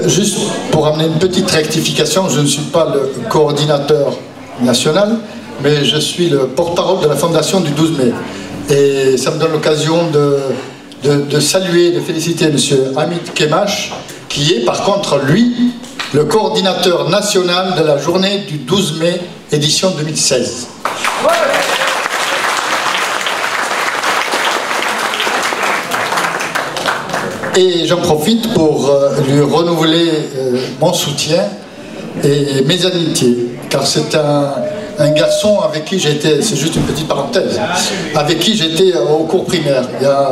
Juste pour amener une petite rectification, je ne suis pas le coordinateur national, mais je suis le porte-parole de la fondation du 12 mai. Et ça me donne l'occasion de saluer, de féliciter M. Hamid Kemash, qui est par contre, lui, le coordinateur national de la journée du 12 mai, édition 2016. Et j'en profite pour lui renouveler mon soutien et mes amitiés, car c'est un garçon avec qui j'étais, c'est juste une petite parenthèse, avec qui j'étais au cours primaire, il y a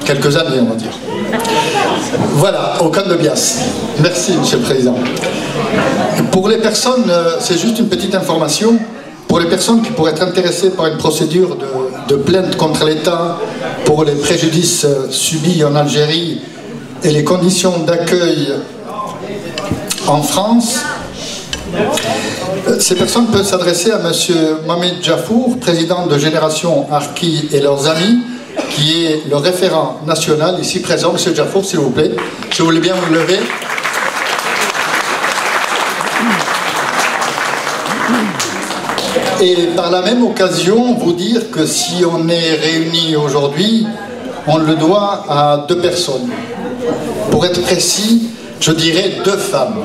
quelques années, on va dire. Voilà, au camp de Bias. Merci, Monsieur le Président. Pour les personnes, c'est juste une petite information, pour les personnes qui pourraient être intéressées par une procédure de plainte contre l'État pour les préjudices subis en Algérie et les conditions d'accueil en France, ces personnes peuvent s'adresser à M. Mohamed Jafour, président de Génération Harki et leurs amis, qui est le référent national ici présent. M. Jafour, s'il vous plaît, si vous voulez bien vous lever. Et par la même occasion, vous dire que si on est réunis aujourd'hui, on le doit à deux personnes. Pour être précis, je dirais deux femmes.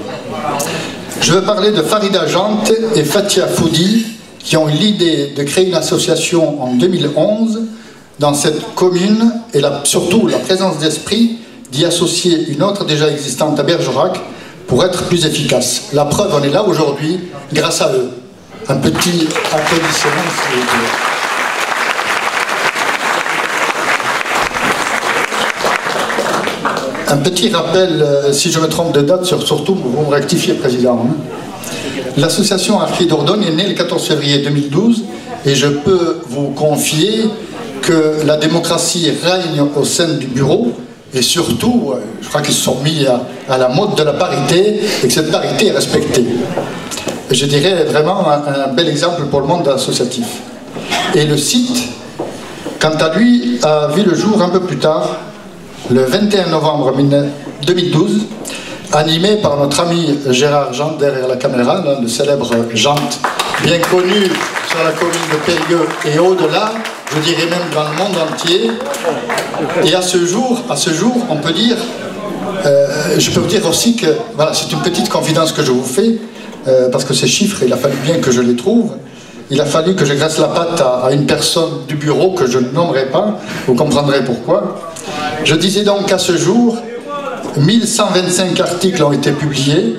Je veux parler de Farida Jante et Fatia Foudi, qui ont eu l'idée de créer une association en 2011 dans cette commune, et surtout la présence d'esprit d'y associer une autre déjà existante à Bergerac pour être plus efficace. La preuve, on est là aujourd'hui grâce à eux. Un petit applaudissement, s'il vous plaît. Un petit rappel, si je me trompe de date, surtout, vous me rectifiez, Président. L'association Harki d'Ordogne est née le 14 février 2012 et je peux vous confier que la démocratie règne au sein du bureau et surtout, je crois qu'ils se sont mis à la mode de la parité et que cette parité est respectée. Je dirais vraiment un bel exemple pour le monde associatif. Et le site, quant à lui, a vu le jour un peu plus tard, le 21 novembre 2012, animé par notre ami Gérard Jante derrière la caméra, le célèbre Jante, bien connu sur la commune de Périgueux et au-delà, je dirais même dans le monde entier. Et à ce jour, on peut dire, je peux vous dire aussi que, voilà, c'est une petite confidence que je vous fais, parce que ces chiffres, il a fallu bien que je les trouve. Il a fallu que je graisse la patte à une personne du bureau que je ne nommerai pas, vous comprendrez pourquoi. Je disais donc qu'à ce jour, 1125 articles ont été publiés,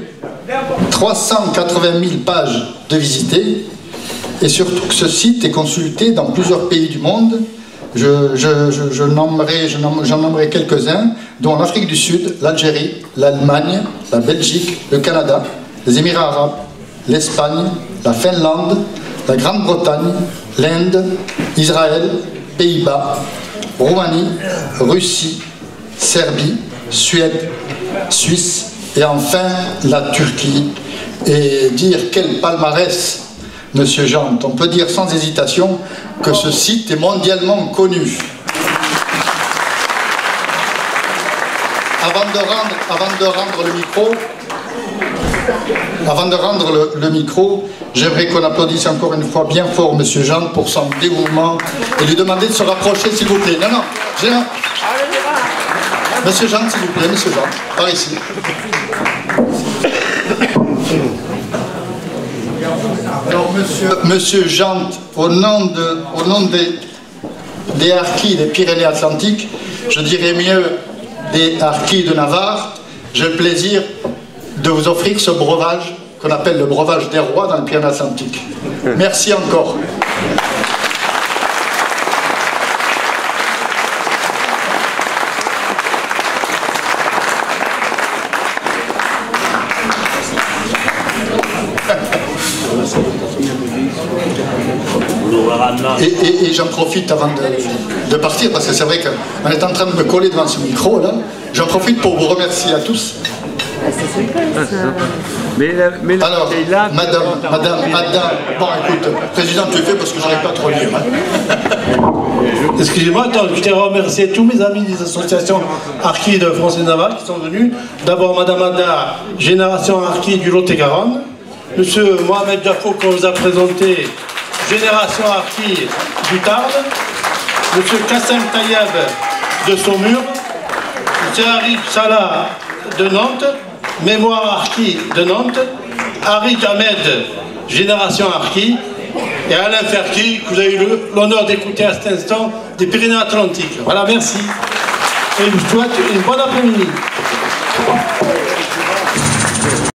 380 000 pages de visitées, et surtout que ce site est consulté dans plusieurs pays du monde. J'en nommerai quelques-uns, dont l'Afrique du Sud, l'Algérie, l'Allemagne, la Belgique, le Canada, les Émirats arabes, l'Espagne, la Finlande, la Grande-Bretagne, l'Inde, Israël, Pays-Bas, Roumanie, Russie, Serbie, Suède, Suisse et enfin la Turquie. Et dire quel palmarès, Monsieur Jante, on peut dire sans hésitation que ce site est mondialement connu. Avant de rendre le micro, j'aimerais qu'on applaudisse encore une fois bien fort M. Jante pour son dévouement et lui demander de se rapprocher, s'il vous plaît. Non, Monsieur Jante, s'il vous plaît, Monsieur Jante, par ici. Alors, Monsieur Jante, au nom des Harkis des Pyrénées-Atlantiques, je dirais mieux des Harkis de Navarre, j'ai le plaisir de vous offrir ce breuvage qu'on appelle le breuvage des rois dans le Pyrénées-Atlantiques. Merci encore. Et j'en profite avant de partir, parce que c'est vrai qu'on est en train de me coller devant ce micro là. J'en profite pour vous remercier à tous Alors, madame, bon écoute, président, tu le fais parce que j'arrive pas à trop lire. Excusez-moi, je tiens à remercier tous mes amis des associations Harkis de France et Navarre qui sont venus. D'abord, madame Ada, Génération Harkis du Lot-et-Garonne. Monsieur Mohamed Jafo, qu'on vous a présenté, Génération Harkis du Tarn. Monsieur Kassem Tayeb de Saumur. Monsieur Arif Salah de Nantes. Mémoire Harkis de Nantes. Harit Ahmed, Génération Harkis. Et Alain Ferki, que vous avez eu l'honneur d'écouter à cet instant, des Pyrénées-Atlantiques. Voilà, merci. Et je vous souhaite une bonne après-midi.